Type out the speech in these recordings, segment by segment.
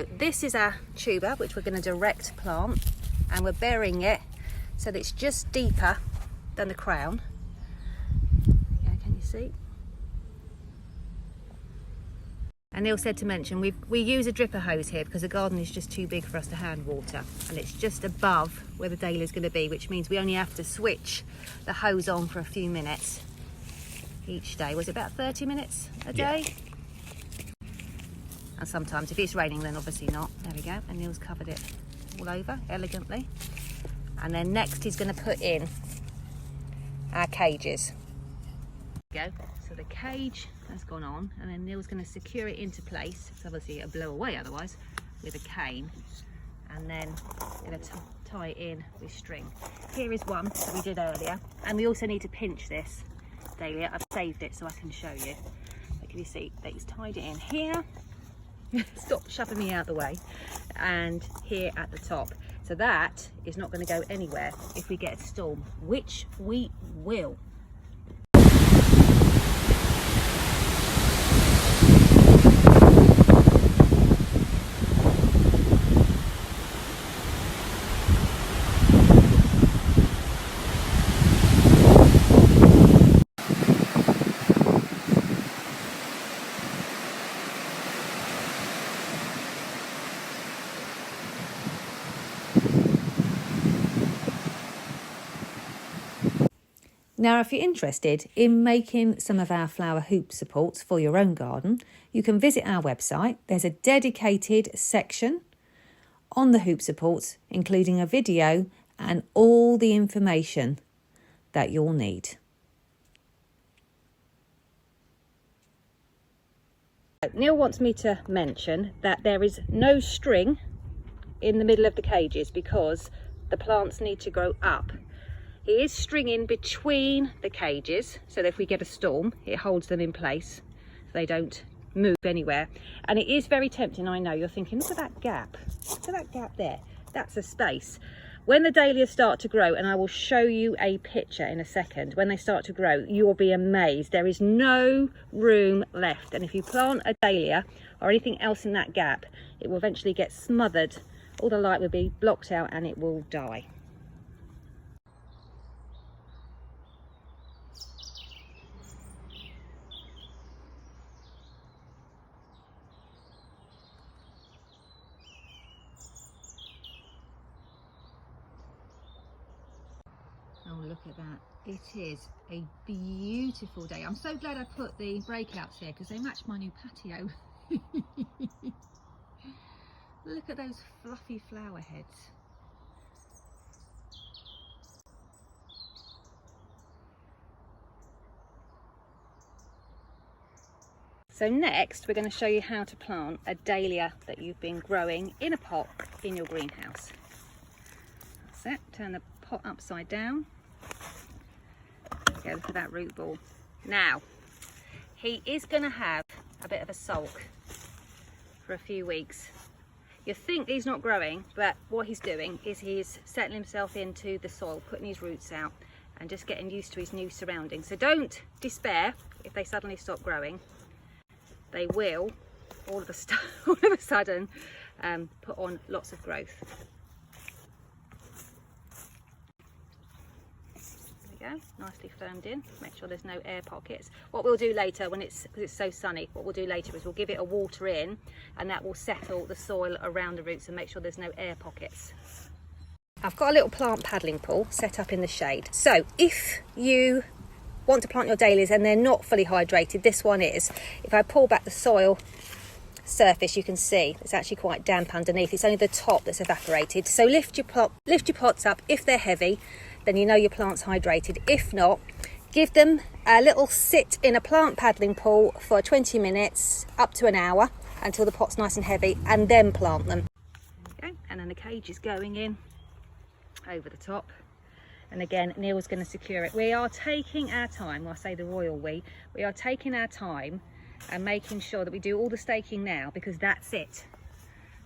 So this is our tuber, which we're going to direct plant, and we're burying it so that it's just deeper than the crown. Yeah, can you see? And Neil said to mention, we use a dripper hose here because the garden is just too big for us to hand water, and it's just above where the dahlia is going to be, which means we only have to switch the hose on for a few minutes each day. Was it about 30 minutes a day? Yeah. And sometimes if it's raining, then obviously not. There we go. And Neil's covered it all over elegantly. And then next he's going to put in our cages. There we go. So the cage has gone on, and then Neil's going to secure it into place. It's obviously it'll blow away otherwise, with a cane, and then going to tie it in with string. Here is one that we did earlier, and we also need to pinch this dahlia. I've saved it so I can show you. But can you see that he's tied it in here? Stop shoving me out the way. And here at the top. So that is not going to go anywhere if we get a storm, which we will. Now, if you're interested in making some of our flower hoop supports for your own garden, you can visit our website. There's a dedicated section on the hoop supports, including a video and all the information that you'll need. Neil wants me to mention that there is no string in the middle of the cages because the plants need to grow up. He is stringing between the cages so that if we get a storm, it holds them in place so they don't move anywhere. And it is very tempting, I know, you're thinking, look at that gap. Look at that gap there. That's a space. When the dahlias start to grow, and I will show you a picture in a second, when they start to grow, you will be amazed. There is no room left. And if you plant a dahlia or anything else in that gap, it will eventually get smothered. All the light will be blocked out and it will die. Oh, look at that. It is a beautiful day. I'm so glad I put the breakouts here because they match my new patio. Look at those fluffy flower heads. So next we're going to show you how to plant a dahlia that you've been growing in a pot in your greenhouse. That's it. Turn the pot upside down. Go for that root ball. Now, he is going to have a bit of a sulk for a few weeks. You think he's not growing, but what he's doing is he's settling himself into the soil, putting his roots out and just getting used to his new surroundings. So don't despair if they suddenly stop growing. They will all of a sudden put on lots of growth. Nicely firmed in. Make sure there's no air pockets. What we'll do later, because it's so sunny, what we'll do later is we'll give it a water in, and that will settle the soil around the roots and make sure there's no air pockets. I've got a little plant paddling pool set up in the shade. So if you want to plant your dahlias and they're not fully hydrated, this one is. If I pull back the soil surface, you can see it's actually quite damp underneath. It's only the top that's evaporated. So lift your pots up. If they're heavy, then you know your plant's hydrated. If not, give them a little sit in a plant paddling pool for 20 minutes up to an hour until the pot's nice and heavy, and then plant them. Okay, and then the cage is going in over the top. And again, Neil's going to secure it. We are taking our time. When I say the royal we are taking our time and making sure that we do all the staking now, because that's it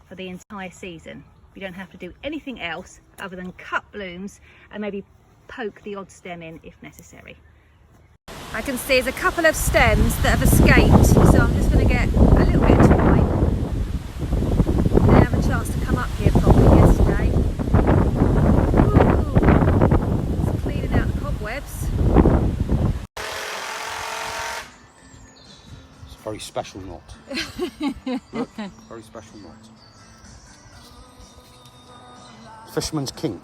for the entire season. You don't have to do anything else other than cut blooms and maybe poke the odd stem in if necessary. I can see there's a couple of stems that have escaped, so I'm just going to get a little bit of twine. very special knot. Look, very special knot. Fisherman's kink.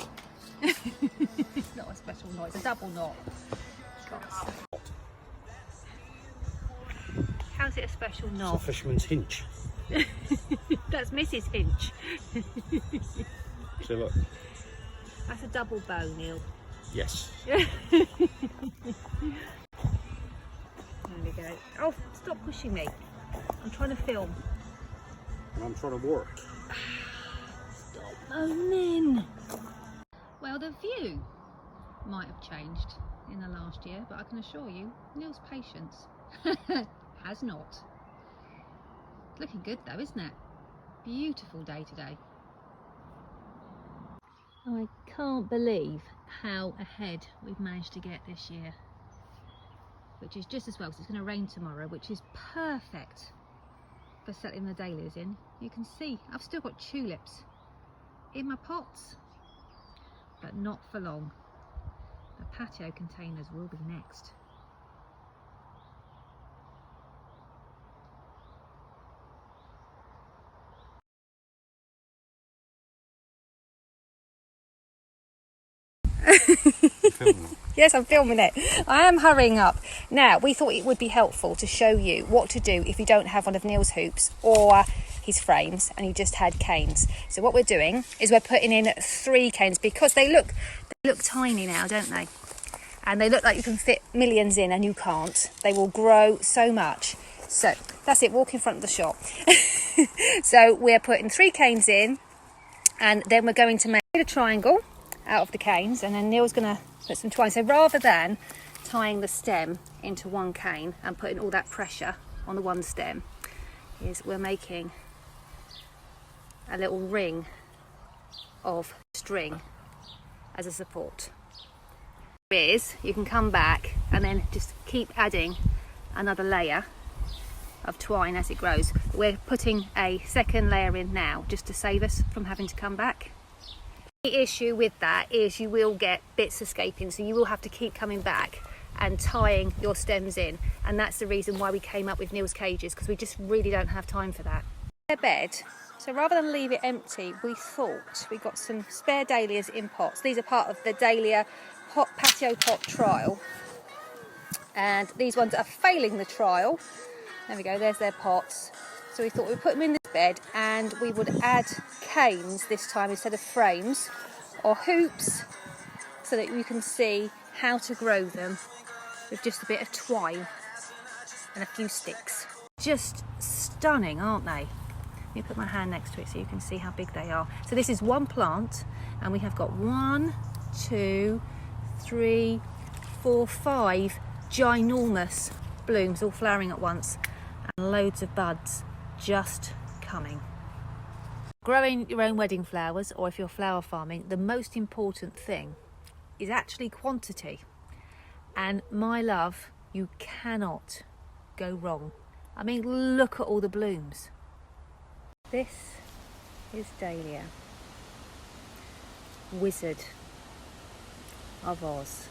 It's not a special knot, it's a double knot. How's it a special knot? It's a fisherman's hinge. That's Mrs. Hinch. So look. That's a double bow, Neil. Yes. There we go. Oh, stop pushing me. I'm trying to film. And I'm trying to work. Stop moaning. Well, the view might have changed in the last year, but I can assure you, Neil's patience has not. It's looking good though, isn't it? Beautiful day today. I can't believe how ahead we've managed to get this year, which is just as well because it's going to rain tomorrow, which is perfect for settling the dahlias in. You can see I've still got tulips in my pots, but not for long. The patio containers will be next. Yes, I'm filming it. I am hurrying up. Now, we thought it would be helpful to show you what to do if you don't have one of Neil's hoops or his frames and you just had canes. So what we're doing is we're putting in 3 canes because they look tiny now, don't they? And they look like you can fit millions in and you can't. They will grow so much. So that's it, walk in front of the shop. So we're putting 3 canes in and then we're going to make a triangle out of the canes, and then Neil's going to put some twine. So rather than tying the stem into one cane and putting all that pressure on the one stem, is we're making a little ring of string as a support. You can come back and then just keep adding another layer of twine as it grows. We're putting a second layer in now just to save us from having to come back. The issue with that is you will get bits escaping, so you will have to keep coming back and tying your stems in, and that's the reason why we came up with Neil's cages, because we just really don't have time for that. Their bed, so rather than leave it empty, we thought we got some spare dahlias in pots. These are part of the Dahlia patio pot trial, and these ones are failing the trial. There we go, there's their pots. So we thought we'd put them in this bed and we would add canes this time instead of frames or hoops, so that you can see how to grow them with just a bit of twine and a few sticks. Just stunning, aren't they? Let me put my hand next to it so you can see how big they are. So this is one plant and we have got 1, 2, 3, 4, 5 ginormous blooms all flowering at once and loads of buds just coming. Growing your own wedding flowers, or if you're flower farming, the most important thing is actually quantity. And my love, you cannot go wrong. I mean, look at all the blooms. This is Dahlia, Wizard of Oz.